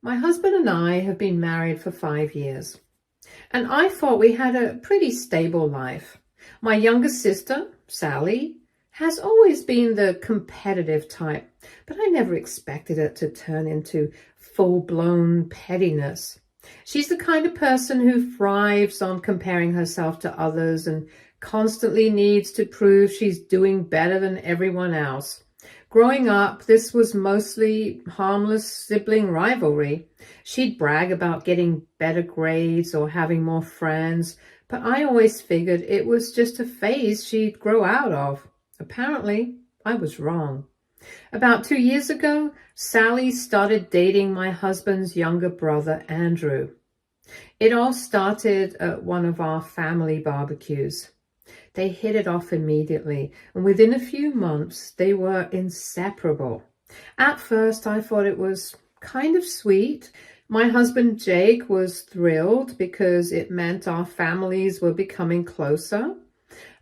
My husband and I have been married for 5 years, and I thought we had a pretty stable life. My younger sister, Sally, has always been the competitive type, but I never expected it to turn into full-blown pettiness. She's the kind of person who thrives on comparing herself to others and constantly needs to prove she's doing better than everyone else. Growing up, this was mostly harmless sibling rivalry. She'd brag about getting better grades or having more friends, but I always figured it was just a phase she'd grow out of. Apparently, I was wrong. About 2 years ago, Sally started dating my husband's younger brother, Andrew. It all started at one of our family barbecues. They hit it off immediately, and within a few months, they were inseparable. At first, I thought it was kind of sweet. My husband, Jake, was thrilled because it meant our families were becoming closer.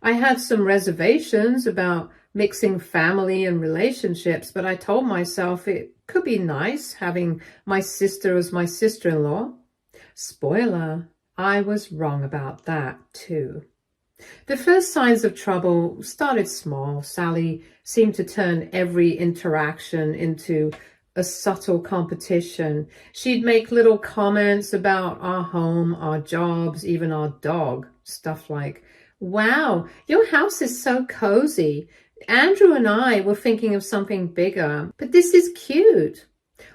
I had some reservations about mixing family and relationships, but I told myself it could be nice having my sister as my sister-in-law. Spoiler, I was wrong about that too. The first signs of trouble started small. Sally seemed to turn every interaction into a subtle competition. She'd make little comments about our home, our jobs, even our dog. Stuff like, "Wow, your house is so cozy. Andrew and I were thinking of something bigger, but this is cute."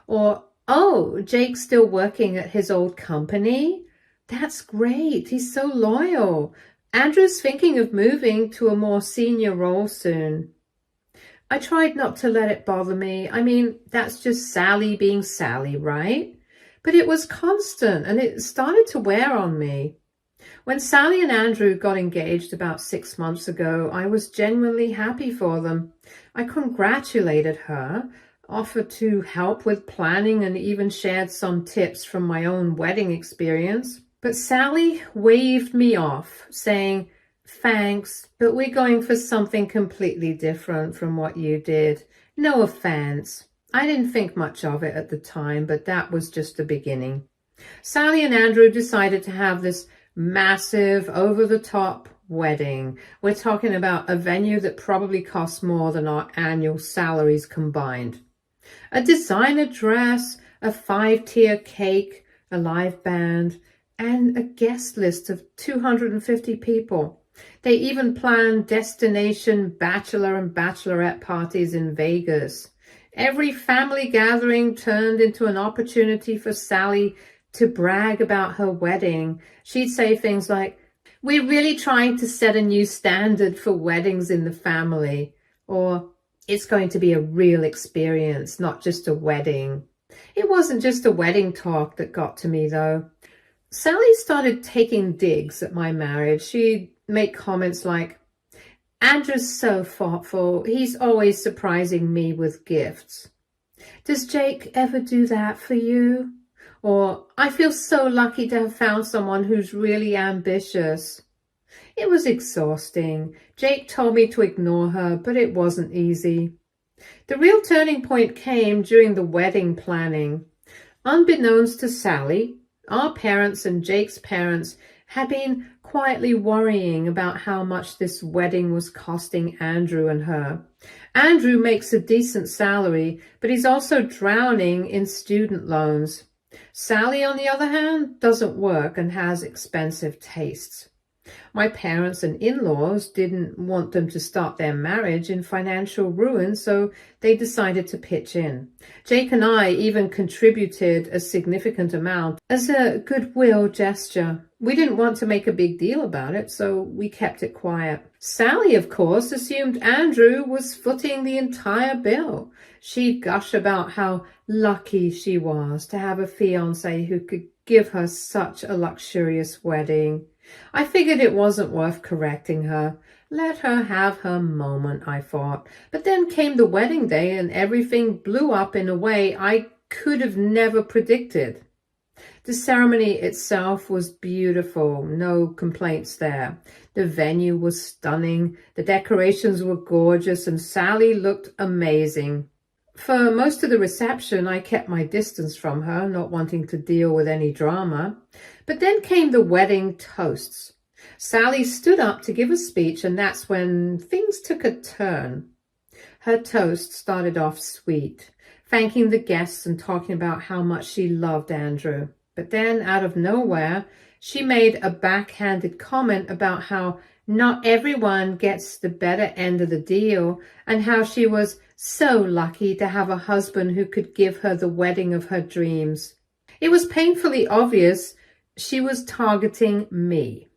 Or, "Oh, Jake's still working at his old company? That's great. He's so loyal. Andrew's thinking of moving to a more senior role soon." I tried not to let it bother me. I mean, that's just Sally being Sally, right? But it was constant, and it started to wear on me. When Sally and Andrew got engaged about 6 months ago, I was genuinely happy for them. I congratulated her, offered to help with planning, and even shared some tips from my own wedding experience. But Sally waved me off, saying, "Thanks, but we're going for something completely different from what you did. No offense." I didn't think much of it at the time, but that was just the beginning. Sally and Andrew decided to have this massive, over-the-top wedding. We're talking about a venue that probably costs more than our annual salaries combined. A designer dress, a 5-tier cake, a live band, and a guest list of 250 people. They even planned destination bachelor and bachelorette parties in Vegas. Every family gathering turned into an opportunity for Sally to brag about her wedding. She'd say things like, "We're really trying to set a new standard for weddings in the family," or, "It's going to be a real experience, not just a wedding." It wasn't just a wedding talk that got to me, though. Sally started taking digs at my marriage. She'd make comments like, "Andrew's so thoughtful. He's always surprising me with gifts. Does Jake ever do that for you?" Or, "I feel so lucky to have found someone who's really ambitious." It was exhausting. Jake told me to ignore her, but it wasn't easy. The real turning point came during the wedding planning. Unbeknownst to Sally, our parents and Jake's parents had been quietly worrying about how much this wedding was costing Andrew and her. Andrew makes a decent salary, but he's also drowning in student loans. Sally, on the other hand, doesn't work and has expensive tastes. My parents and in-laws didn't want them to start their marriage in financial ruin, so they decided to pitch in. Jake and I even contributed a significant amount as a goodwill gesture. We didn't want to make a big deal about it, so we kept it quiet. Sally, of course, assumed Andrew was footing the entire bill. She'd gush about how lucky she was to have a fiancé who could give her such a luxurious wedding. I figured it wasn't worth correcting her. Let her have her moment, I thought. But then came the wedding day and everything blew up in a way I could have never predicted. The ceremony itself was beautiful, no complaints there. The venue was stunning, the decorations were gorgeous, and Sally looked amazing. For most of the reception, I kept my distance from her, not wanting to deal with any drama. But then came the wedding toasts. Sally stood up to give a speech, and that's when things took a turn. Her toast started off sweet, thanking the guests and talking about how much she loved Andrew. But then, out of nowhere, she made a backhanded comment about how not everyone gets the better end of the deal and how she was so lucky to have a husband who could give her the wedding of her dreams. It was painfully obvious she was targeting me.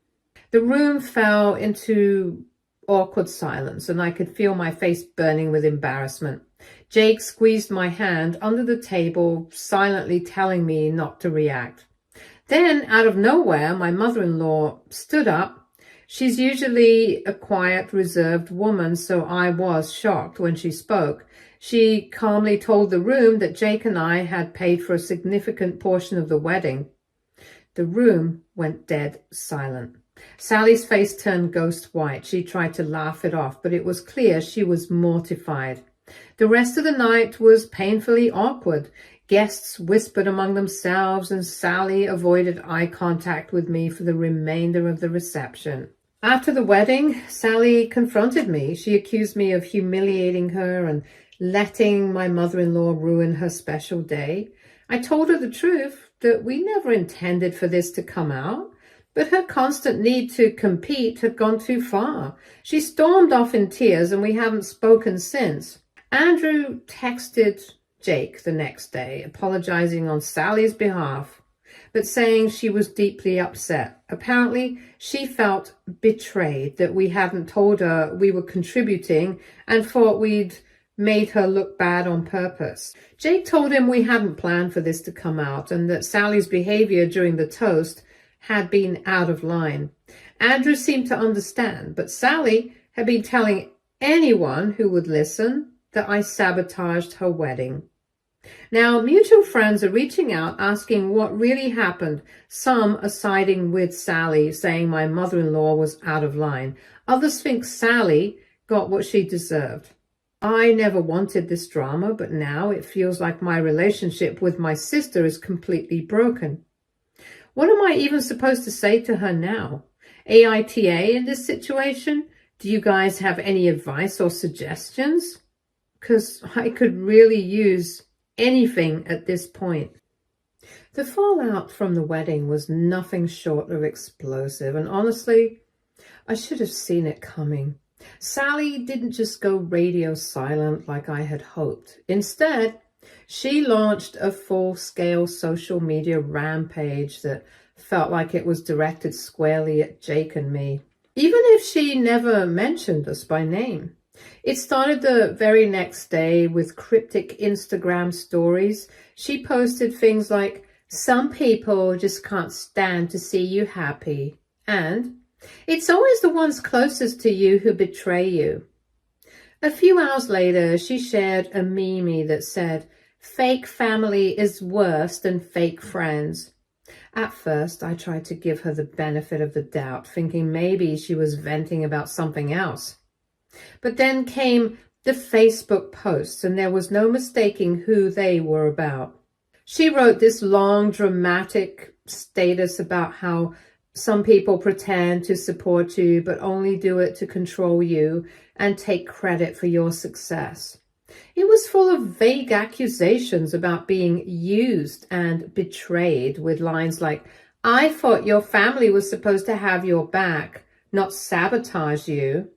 The room fell into awkward silence, and I could feel my face burning with embarrassment. Jake squeezed my hand under the table, silently telling me not to react. Then, out of nowhere, my mother-in-law stood up. She's usually a quiet, reserved woman, so I was shocked when she spoke. She calmly told the room that Jake and I had paid for a significant portion of the wedding. The room went dead silent. Sally's face turned ghost white. She tried to laugh it off, but it was clear she was mortified. The rest of the night was painfully awkward. Guests whispered among themselves, and Sally avoided eye contact with me for the remainder of the reception. After the wedding, Sally confronted me. She accused me of humiliating her and letting my mother-in-law ruin her special day. I told her the truth, that we never intended for this to come out. But her constant need to compete had gone too far. She stormed off in tears, and we haven't spoken since. Andrew texted Jake the next day, apologizing on Sally's behalf, but saying she was deeply upset. Apparently, she felt betrayed that we hadn't told her we were contributing and thought we'd made her look bad on purpose. Jake told him we hadn't planned for this to come out and that Sally's behavior during the toast had been out of line. Andrew seemed to understand, but Sally had been telling anyone who would listen that I sabotaged her wedding. Now, mutual friends are reaching out asking what really happened. Some are siding with Sally, saying my mother-in-law was out of line. Others think Sally got what she deserved. I never wanted this drama, but now it feels like my relationship with my sister is completely broken. What am I even supposed to say to her now? AITA in this situation? Do you guys have any advice or suggestions? Because I could really use anything at this point. The fallout from the wedding was nothing short of explosive, and honestly, I should have seen it coming. Sally didn't just go radio silent like I had hoped. Instead, she launched a full-scale social media rampage that felt like it was directed squarely at Jake and me, even if she never mentioned us by name. It started the very next day with cryptic Instagram stories. She posted things like, "Some people just can't stand to see you happy," and "It's always the ones closest to you who betray you." A few hours later, she shared a meme that said, "Fake family is worse than fake friends." At first, I tried to give her the benefit of the doubt, thinking maybe she was venting about something else. But then came the Facebook posts, and there was no mistaking who they were about. She wrote this long, dramatic status about how some people pretend to support you, but only do it to control you and take credit for your success. It was full of vague accusations about being used and betrayed, with lines like, "I thought your family was supposed to have your back, not sabotage you."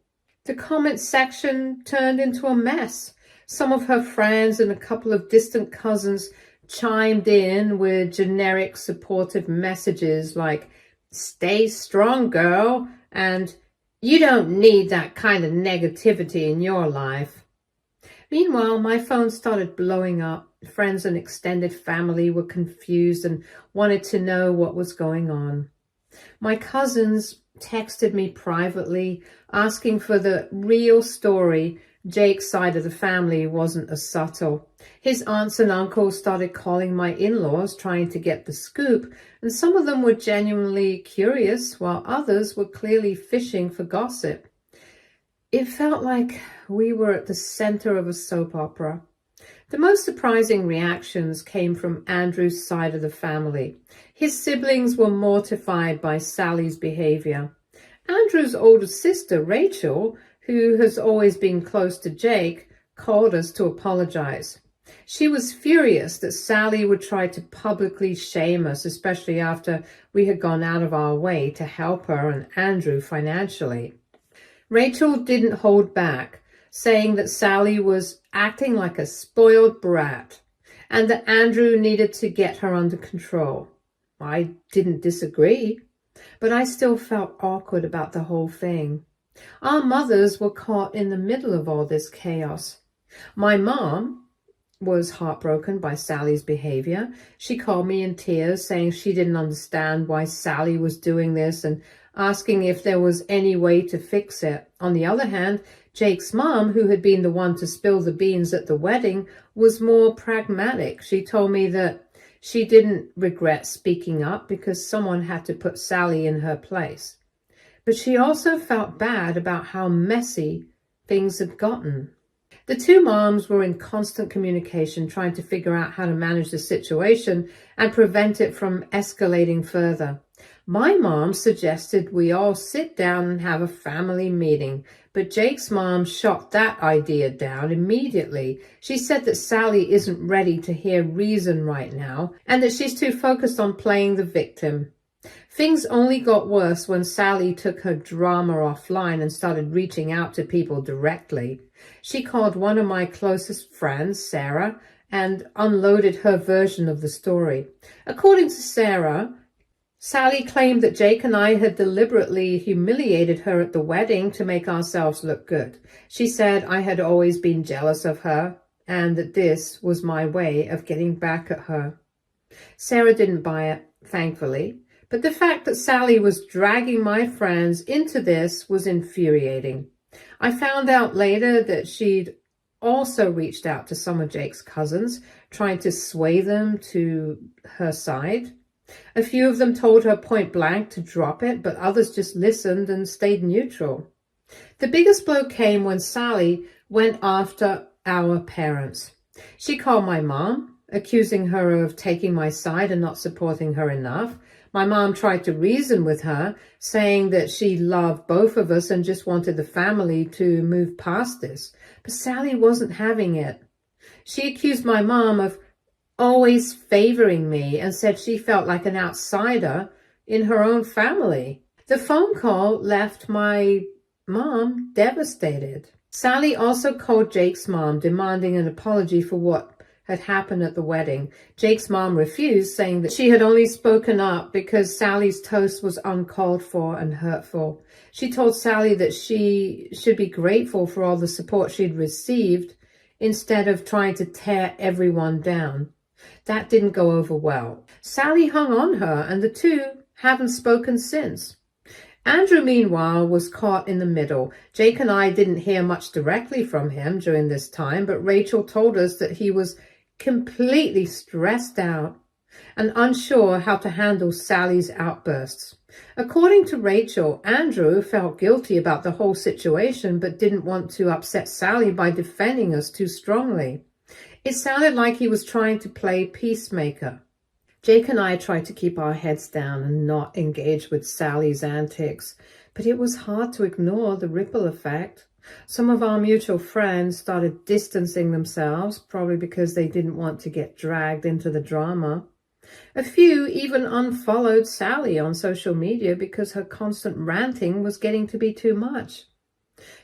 The comment section turned into a mess. Some of her friends and a couple of distant cousins chimed in with generic supportive messages like, "Stay strong, girl," and "You don't need that kind of negativity in your life." Meanwhile, my phone started blowing up. Friends and extended family were confused and wanted to know what was going on. My cousins texted me privately, asking for the real story. Jake's side of the family wasn't as subtle. His aunts and uncles started calling my in-laws, trying to get the scoop, and some of them were genuinely curious, while others were clearly fishing for gossip. It felt like we were at the center of a soap opera. The most surprising reactions came from Andrew's side of the family. His siblings were mortified by Sally's behavior. Andrew's older sister, Rachel, who has always been close to Jake, called us to apologize. She was furious that Sally would try to publicly shame us, especially after we had gone out of our way to help her and Andrew financially. Rachel didn't hold back, saying that Sally was acting like a spoiled brat and that Andrew needed to get her under control. I didn't disagree, but I still felt awkward about the whole thing. Our mothers were caught in the middle of all this chaos. My mom was heartbroken by Sally's behavior. She called me in tears, saying she didn't understand why Sally was doing this and asking if there was any way to fix it. On the other hand, Jake's mom, who had been the one to spill the beans at the wedding, was more pragmatic. She told me that she didn't regret speaking up because someone had to put Sally in her place. But she also felt bad about how messy things had gotten. The two moms were in constant communication, trying to figure out how to manage the situation and prevent it from escalating further. My mom suggested we all sit down and have a family meeting, but Jake's mom shot that idea down immediately. She said that Sally isn't ready to hear reason right now and that she's too focused on playing the victim. Things only got worse when Sally took her drama offline and started reaching out to people directly. She called one of my closest friends, Sarah, and unloaded her version of the story. According to Sarah, Sally claimed that Jake and I had deliberately humiliated her at the wedding to make ourselves look good. She said I had always been jealous of her and that this was my way of getting back at her. Sarah didn't buy it, thankfully, but the fact that Sally was dragging my friends into this was infuriating. I found out later that she'd also reached out to some of Jake's cousins, trying to sway them to her side. A few of them told her point blank to drop it, but others just listened and stayed neutral. The biggest blow came when Sally went after our parents. She called my mom, accusing her of taking my side and not supporting her enough. My mom tried to reason with her, saying that she loved both of us and just wanted the family to move past this. But Sally wasn't having it. She accused my mom of always favoring me and said she felt like an outsider in her own family. The phone call left my mom devastated. Sally also called Jake's mom, demanding an apology for what had happened at the wedding. Jake's mom refused, saying that she had only spoken up because Sally's toast was uncalled for and hurtful. She told Sally that she should be grateful for all the support she'd received instead of trying to tear everyone down. That didn't go over well. Sally hung on her, and the two haven't spoken since. Andrew, meanwhile, was caught in the middle. Jake and I didn't hear much directly from him during this time, but Rachel told us that he was completely stressed out and unsure how to handle Sally's outbursts. According to Rachel, Andrew felt guilty about the whole situation but didn't want to upset Sally by defending us too strongly. It sounded like he was trying to play peacemaker. Jake and I tried to keep our heads down and not engage with Sally's antics, but it was hard to ignore the ripple effect. Some of our mutual friends started distancing themselves, probably because they didn't want to get dragged into the drama. A few even unfollowed Sally on social media because her constant ranting was getting to be too much.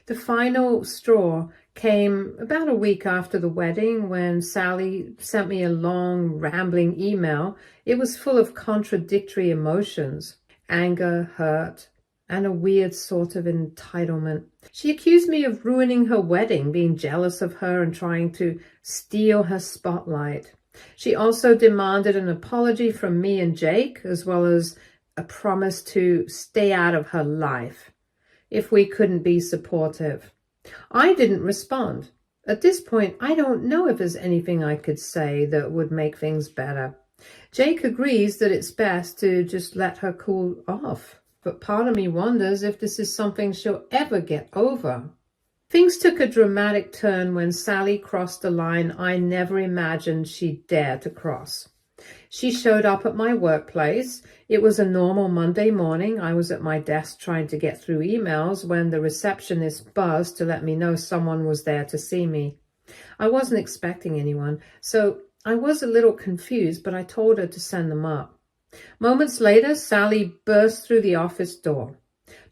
The final straw came about a week after the wedding when Sally sent me a long, rambling email. It was full of contradictory emotions, anger, hurt, and a weird sort of entitlement. She accused me of ruining her wedding, being jealous of her and trying to steal her spotlight. She also demanded an apology from me and Jake, as well as a promise to stay out of her life if we couldn't be supportive. I didn't respond. At this point, I don't know if there's anything I could say that would make things better. Jake agrees that it's best to just let her cool off, but part of me wonders if this is something she'll ever get over. Things took a dramatic turn when Sally crossed a line I never imagined she'd dare to cross. She showed up at my workplace. It was a normal Monday morning. I was at my desk trying to get through emails when the receptionist buzzed to let me know someone was there to see me. I wasn't expecting anyone, so I was a little confused, but I told her to send them up. Moments later, Sally burst through the office door.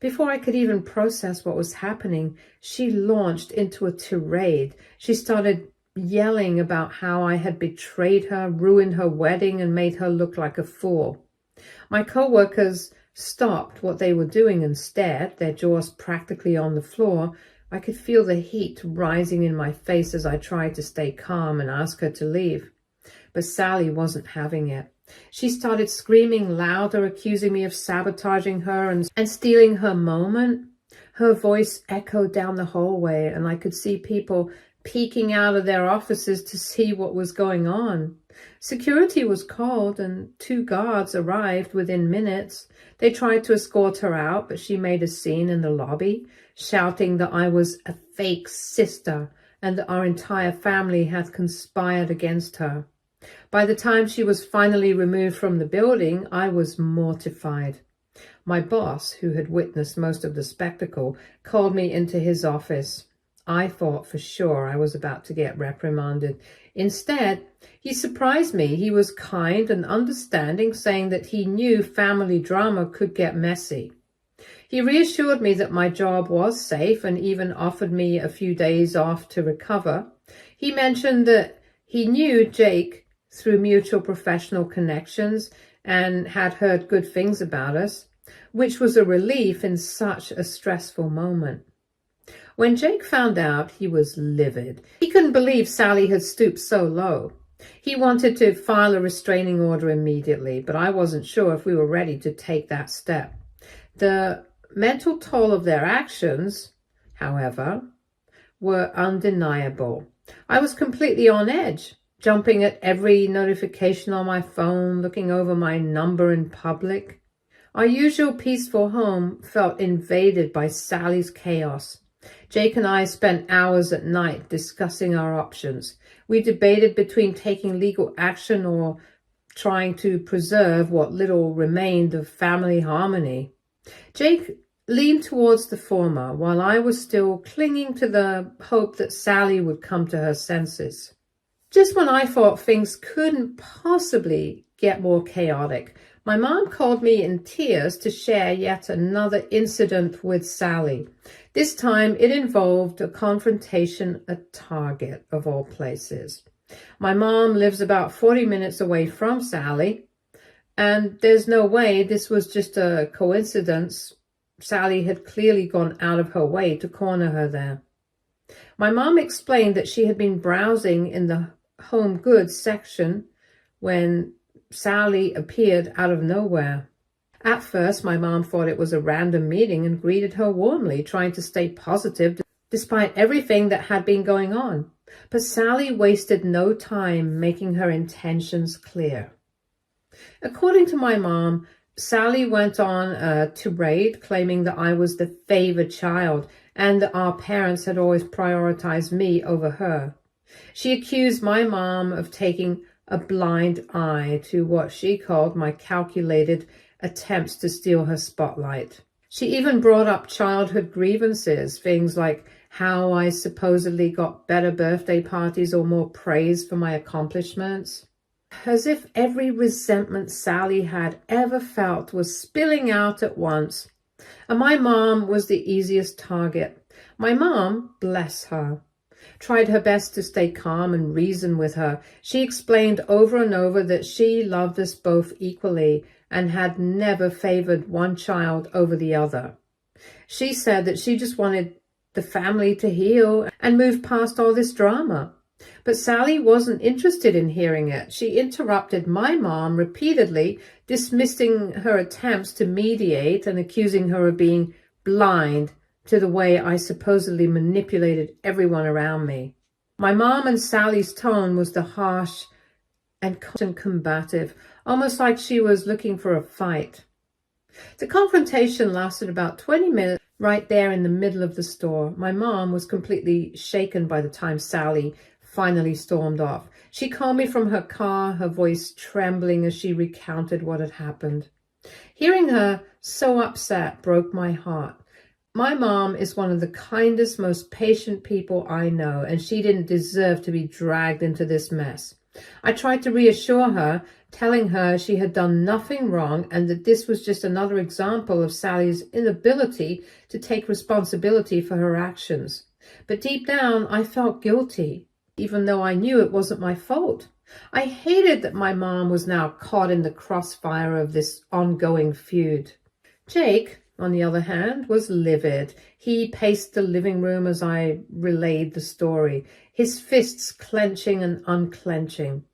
Before I could even process what was happening, she launched into a tirade. She started yelling about how I had betrayed her, ruined her wedding, and made her look like a fool. My co-workers stopped what they were doing and stared, their jaws practically on the floor. I could feel the heat rising in my face as I tried to stay calm and ask her to leave. But Sally wasn't having it. She started screaming louder, accusing me of sabotaging her and stealing her moment. Her voice echoed down the hallway, and I could see people peeking out of their offices to see what was going on. Security was called, and 2 guards arrived within minutes. They tried to escort her out, but she made a scene in the lobby, shouting that I was a fake sister and that our entire family had conspired against her. By the time she was finally removed from the building, I was mortified. My boss, who had witnessed most of the spectacle, called me into his office. I thought for sure I was about to get reprimanded. Instead, he surprised me. He was kind and understanding, saying that he knew family drama could get messy. He reassured me that my job was safe and even offered me a few days off to recover. He mentioned that he knew Jake through mutual professional connections and had heard good things about us, which was a relief in such a stressful moment. When Jake found out, he was livid. He couldn't believe Sally had stooped so low. He wanted to file a restraining order immediately, but I wasn't sure if we were ready to take that step. The mental toll of their actions, however, were undeniable. I was completely on edge, jumping at every notification on my phone, looking over my number in public. Our usual peaceful home felt invaded by Sally's chaos. Jake and I spent hours at night discussing our options. We debated between taking legal action or trying to preserve what little remained of family harmony. Jake leaned towards the former, while I was still clinging to the hope that Sally would come to her senses. Just when I thought things couldn't possibly get more chaotic, my mom called me in tears to share yet another incident with Sally. This time it involved a confrontation at Target, of all places. My mom lives about 40 minutes away from Sally, and there's no way this was just a coincidence. Sally had clearly gone out of her way to corner her there. My mom explained that she had been browsing in the home goods section when Sally appeared out of nowhere. At first, my mom thought it was a random meeting and greeted her warmly, trying to stay positive despite everything that had been going on. But Sally wasted no time making her intentions clear. According to my mom, Sally went on a tirade claiming that I was the favored child and that our parents had always prioritized me over her. She accused my mom of taking a blind eye to what she called my calculated attempts to steal her spotlight. She even brought up childhood grievances, things like how I supposedly got better birthday parties or more praise for my accomplishments. As if every resentment Sally had ever felt was spilling out at once. And my mom was the easiest target. My mom, bless her, tried her best to stay calm and reason with her. She explained over and over that she loved us both equally and had never favored one child over the other. She said that she just wanted the family to heal and move past all this drama. But Sally wasn't interested in hearing it. She interrupted my mom repeatedly, dismissing her attempts to mediate and accusing her of being blind to the way I supposedly manipulated everyone around me. My mom and Sally's tone was the harsh and combative, almost like she was looking for a fight. The confrontation lasted about 20 minutes. right there in the middle of the store. My mom was completely shaken by the time Sally finally stormed off. She called me from her car, her voice trembling as she recounted what had happened. Hearing her so upset broke my heart. My mom is one of the kindest, most patient people I know, and she didn't deserve to be dragged into this mess. I tried to reassure her, telling her she had done nothing wrong and that this was just another example of Sally's inability to take responsibility for her actions. But deep down, I felt guilty, even though I knew it wasn't my fault. I hated that my mom was now caught in the crossfire of this ongoing feud. Jake, on the other hand, was livid. He paced the living room as I relayed the story, his fists clenching and unclenching.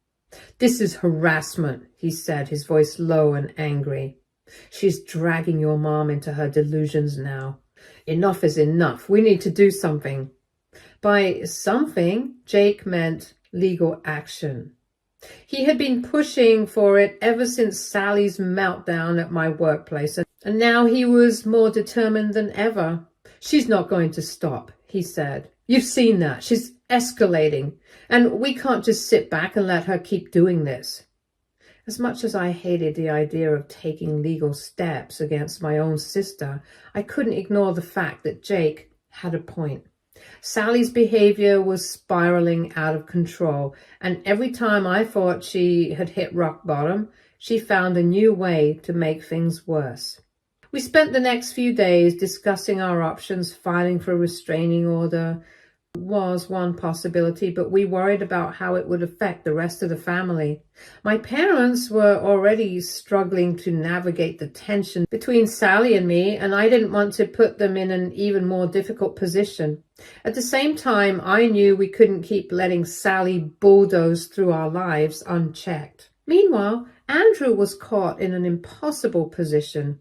"This is harassment," he said, his voice low and angry. "She's dragging your mom into her delusions now. Enough is enough. We need to do something." By something, Jake meant legal action. He had been pushing for it ever since Sally's meltdown at my workplace, and now he was more determined than ever. "She's not going to stop," he said. "You've seen that. She's escalating, and we can't just sit back and let her keep doing this." As much as I hated the idea of taking legal steps against my own sister, I couldn't ignore the fact that Jake had a point. Sally's behavior was spiraling out of control, and every time I thought she had hit rock bottom, she found a new way to make things worse. We spent the next few days discussing our options. Filing for a restraining order was one possibility, but we worried about how it would affect the rest of the family. My parents were already struggling to navigate the tension between Sally and me, and I didn't want to put them in an even more difficult position. At the same time, I knew we couldn't keep letting Sally bulldoze through our lives unchecked. Meanwhile, Andrew was caught in an impossible position.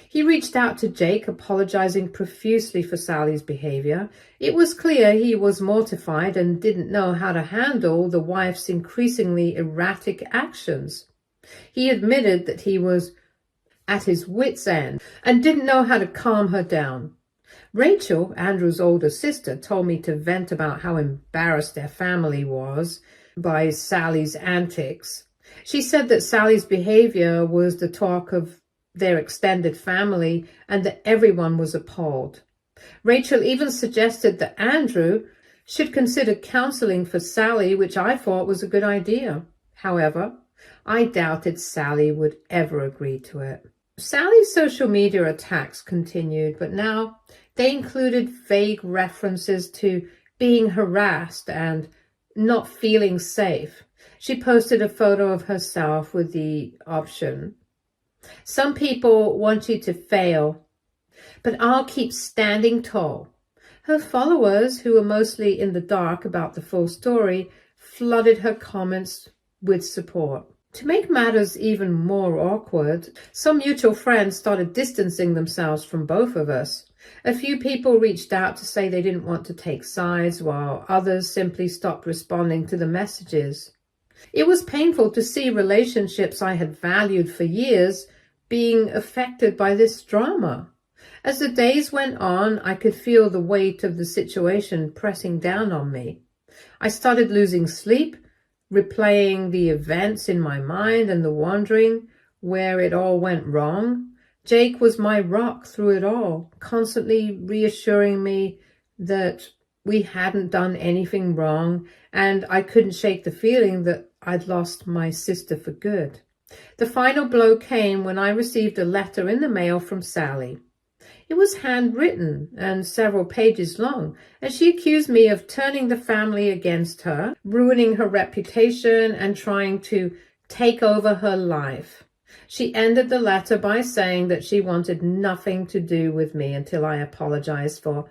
He reached out to Jake, apologizing profusely for Sally's behavior. It was clear he was mortified and didn't know how to handle the wife's increasingly erratic actions. He admitted that he was at his wit's end and didn't know how to calm her down. Rachel, Andrew's older sister, told me to vent about how embarrassed their family was by Sally's antics. She said that Sally's behavior was the talk of their extended family and that everyone was appalled. Rachel even suggested that Andrew should consider counseling for Sally, which I thought was a good idea. However, I doubted Sally would ever agree to it. Sally's social media attacks continued, but now they included vague references to being harassed and not feeling safe. She posted a photo of herself with the option, "Some people want you to fail, but I'll keep standing tall." Her followers, who were mostly in the dark about the full story, flooded her comments with support. To make matters even more awkward, some mutual friends started distancing themselves from both of us. A few people reached out to say they didn't want to take sides, while others simply stopped responding to the messages. It was painful to see relationships I had valued for years being affected by this drama. As the days went on, I could feel the weight of the situation pressing down on me. I started losing sleep, replaying the events in my mind and wondering where it all went wrong. Jake was my rock through it all, constantly reassuring me that we hadn't done anything wrong, and I couldn't shake the feeling that I'd lost my sister for good. The final blow came when I received a letter in the mail from Sally. It was handwritten and several pages long, and she accused me of turning the family against her, ruining her reputation, and trying to take over her life. She ended the letter by saying that she wanted nothing to do with me until I apologized for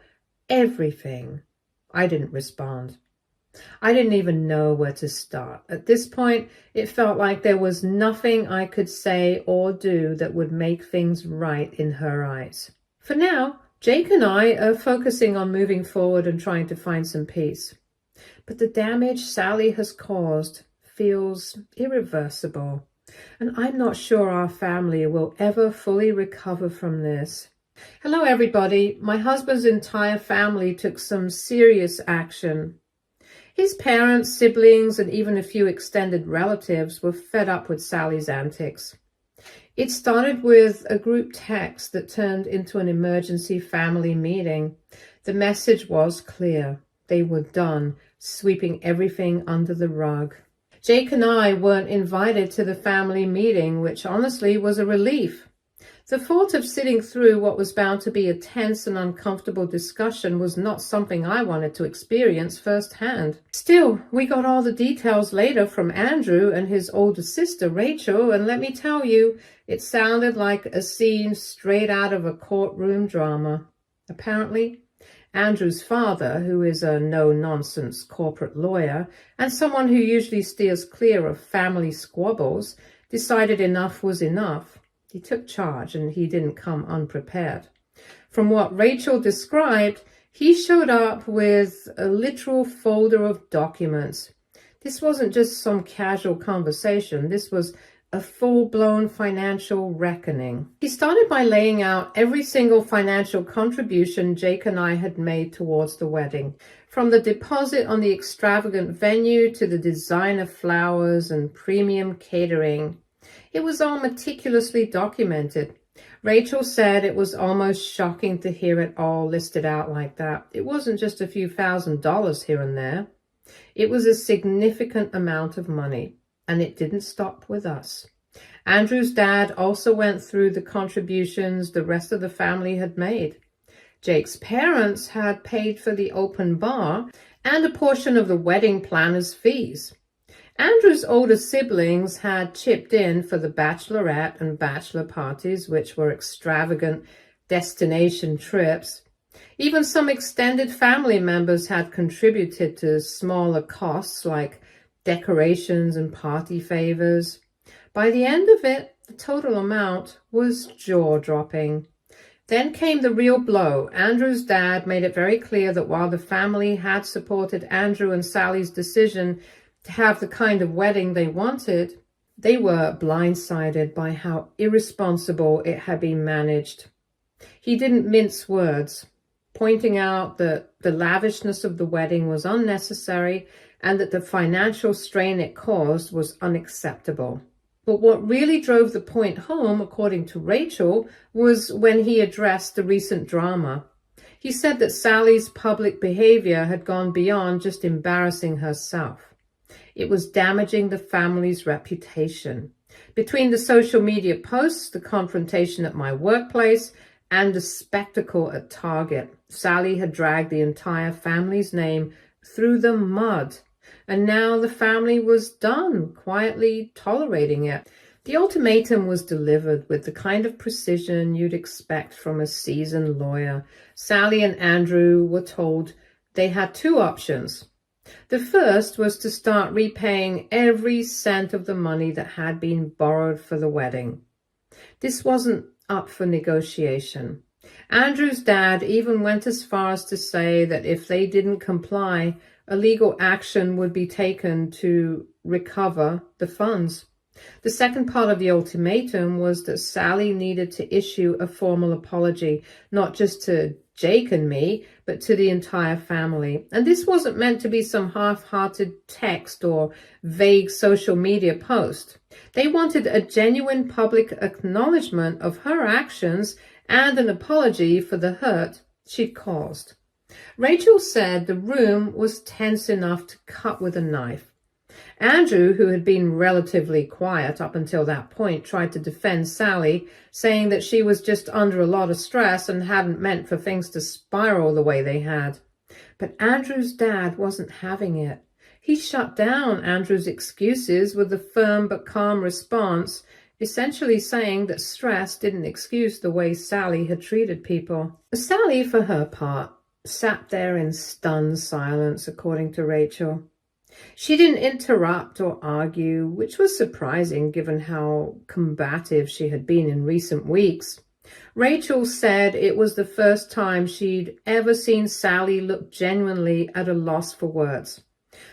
everything. I didn't respond. I didn't even know where to start. At this point, it felt like there was nothing I could say or do that would make things right in her eyes. For now, Jake and I are focusing on moving forward and trying to find some peace. But the damage Sally has caused feels irreversible, and I'm not sure our family will ever fully recover from this. Hello, everybody. My husband's entire family took some serious action. His parents, siblings, and even a few extended relatives were fed up with Sally's antics. It started with a group text that turned into an emergency family meeting. The message was clear. They were done sweeping everything under the rug. Jake and I weren't invited to the family meeting, which honestly was a relief. The thought of sitting through what was bound to be a tense and uncomfortable discussion was not something I wanted to experience firsthand. Still, we got all the details later from Andrew and his older sister, Rachel, and let me tell you, it sounded like a scene straight out of a courtroom drama. Apparently, Andrew's father, who is a no-nonsense corporate lawyer and someone who usually steers clear of family squabbles, decided enough was enough. He took charge and he didn't come unprepared. From what Rachel described, he showed up with a literal folder of documents. This wasn't just some casual conversation. This was a full-blown financial reckoning. He started by laying out every single financial contribution Jake and I had made towards the wedding, from the deposit on the extravagant venue to the designer flowers and premium catering. It was all meticulously documented. Rachel said it was almost shocking to hear it all listed out like that. It wasn't just a few $1,000s here and there. It was a significant amount of money, and it didn't stop with us. Andrew's dad also went through the contributions the rest of the family had made. Jake's parents had paid for the open bar and a portion of the wedding planner's fees. Andrew's older siblings had chipped in for the bachelorette and bachelor parties, which were extravagant destination trips. Even some extended family members had contributed to smaller costs like decorations and party favors. By the end of it, the total amount was jaw-dropping. Then came the real blow. Andrew's dad made it very clear that while the family had supported Andrew and Sally's decision to have the kind of wedding they wanted, they were blindsided by how irresponsible it had been managed. He didn't mince words, pointing out that the lavishness of the wedding was unnecessary and that the financial strain it caused was unacceptable. But what really drove the point home, according to Rachel, was when he addressed the recent drama. He said that Sally's public behavior had gone beyond just embarrassing herself. It was damaging the family's reputation. Between the social media posts, the confrontation at my workplace, and the spectacle at Target, Sally had dragged the entire family's name through the mud. And now the family was done, quietly tolerating it. The ultimatum was delivered with the kind of precision you'd expect from a seasoned lawyer. Sally and Andrew were told they had two options. The first was to start repaying every cent of the money that had been borrowed for the wedding. This wasn't up for negotiation. Andrew's dad even went as far as to say that if they didn't comply, a legal action would be taken to recover the funds. The second part of the ultimatum was that Sally needed to issue a formal apology, not just to Jake and me, but to the entire family. And this wasn't meant to be some half-hearted text or vague social media post. They wanted a genuine public acknowledgement of her actions and an apology for the hurt she'd caused. Rachel said the room was tense enough to cut with a knife. Andrew, who had been relatively quiet up until that point, tried to defend Sally, saying that she was just under a lot of stress and hadn't meant for things to spiral the way they had. But Andrew's dad wasn't having it. He shut down Andrew's excuses with a firm but calm response, essentially saying that stress didn't excuse the way Sally had treated people. Sally, for her part, sat there in stunned silence, according to Rachel. She didn't interrupt or argue, which was surprising given how combative she had been in recent weeks. Rachel said it was the first time she'd ever seen Sally look genuinely at a loss for words.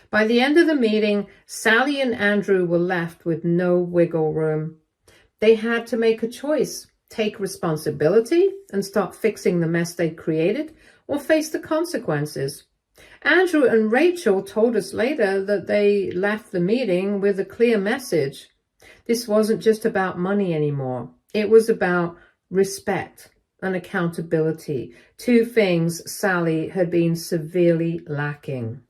By the end of the meeting, Sally and Andrew were left with no wiggle room. They had to make a choice: take responsibility and start fixing the mess they created, or face the consequences. Andrew and Rachel told us later that they left the meeting with a clear message. This wasn't just about money anymore. It was about respect and accountability, two things Sally had been severely lacking.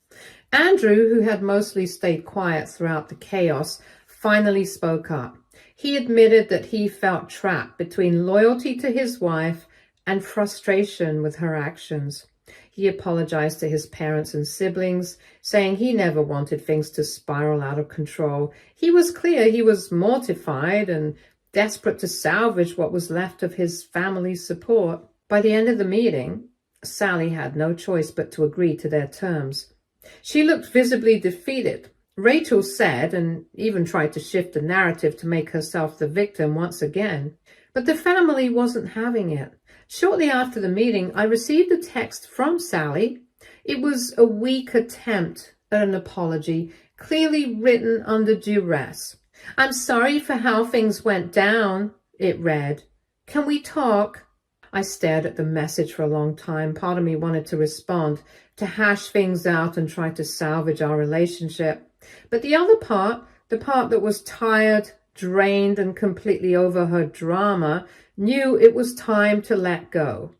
Andrew, who had mostly stayed quiet throughout the chaos, finally spoke up. He admitted that he felt trapped between loyalty to his wife and frustration with her actions. He apologized to his parents and siblings, saying he never wanted things to spiral out of control. He was clear he was mortified and desperate to salvage what was left of his family's support. By the end of the meeting, Sally had no choice but to agree to their terms. She looked visibly defeated. Rachel said, and even tried to shift the narrative to make herself the victim once again. But the family wasn't having it. Shortly after the meeting, I received a text from Sally. It was a weak attempt at an apology, clearly written under duress. "I'm sorry for how things went down," it read. "Can we talk?" I stared at the message for a long time. Part of me wanted to respond, to hash things out and try to salvage our relationship. But the other part, the part that was tired, drained, and completely over her drama, knew it was time to let go.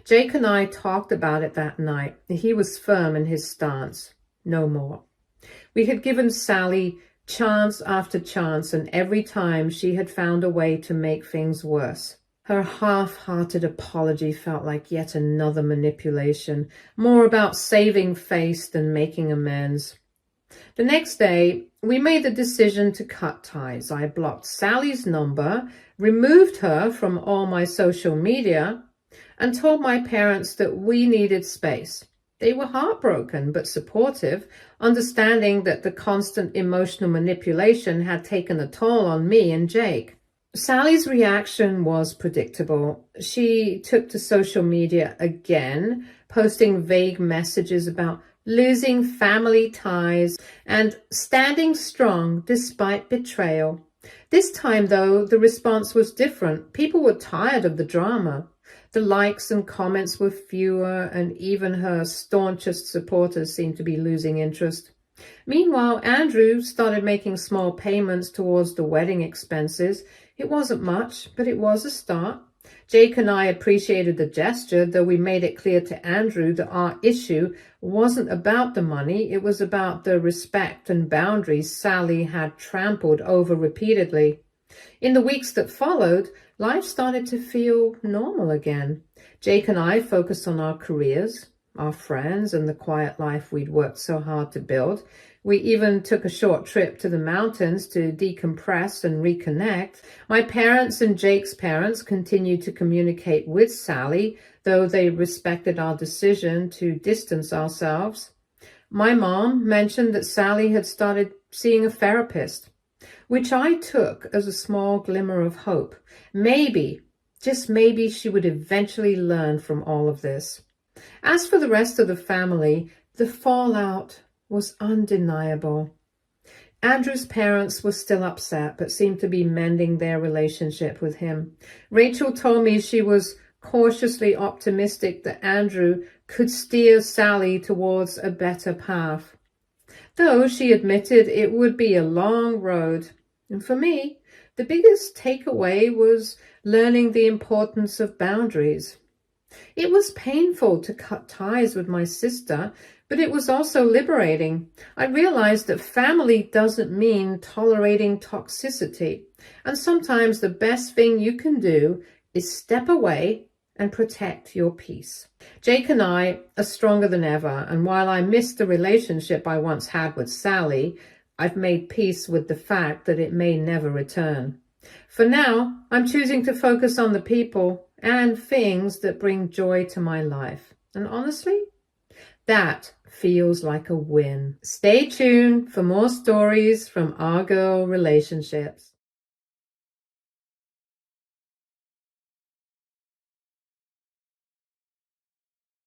Jake and I talked about it that night. He was firm in his stance. No more. We had given Sally chance after chance, and every time she had found a way to make things worse. Her half-hearted apology felt like yet another manipulation, more about saving face than making amends. The next day, we made the decision to cut ties. I blocked Sally's number, removed her from all my social media, and told my parents that we needed space. They were heartbroken but supportive, understanding that the constant emotional manipulation had taken a toll on me and Jake. Sally's reaction was predictable. She took to social media again, posting vague messages about losing family ties and standing strong despite betrayal. This time, though, the response was different. People were tired of the drama. The likes and comments were fewer, and even her staunchest supporters seemed to be losing interest. Meanwhile, Andrew started making small payments towards the wedding expenses. It wasn't much, but it was a start. Jake and I appreciated the gesture, though we made it clear to Andrew that our issue wasn't about the money. It was about the respect and boundaries Sally had trampled over repeatedly. In the weeks that followed, life started to feel normal again. Jake and I focused on our careers, our friends, and the quiet life we'd worked so hard to build. We even took a short trip to the mountains to decompress and reconnect. My parents and Jake's parents continued to communicate with Sally, though they respected our decision to distance ourselves. My mom mentioned that Sally had started seeing a therapist, which I took as a small glimmer of hope. Maybe, just maybe, she would eventually learn from all of this. As for the rest of the family, the fallout was undeniable. Andrew's parents were still upset, but seemed to be mending their relationship with him. Rachel told me she was cautiously optimistic that Andrew could steer Sally towards a better path, though she admitted it would be a long road. And for me, the biggest takeaway was learning the importance of boundaries. It was painful to cut ties with my sister, but it was also liberating. I realized that family doesn't mean tolerating toxicity, and sometimes the best thing you can do is step away and protect your peace. Jake and I are stronger than ever, and while I miss the relationship I once had with Sally, I've made peace with the fact that it may never return. For now, I'm choosing to focus on the people and things that bring joy to my life. And honestly, that feels like a win. Stay tuned for more stories from our girl relationships.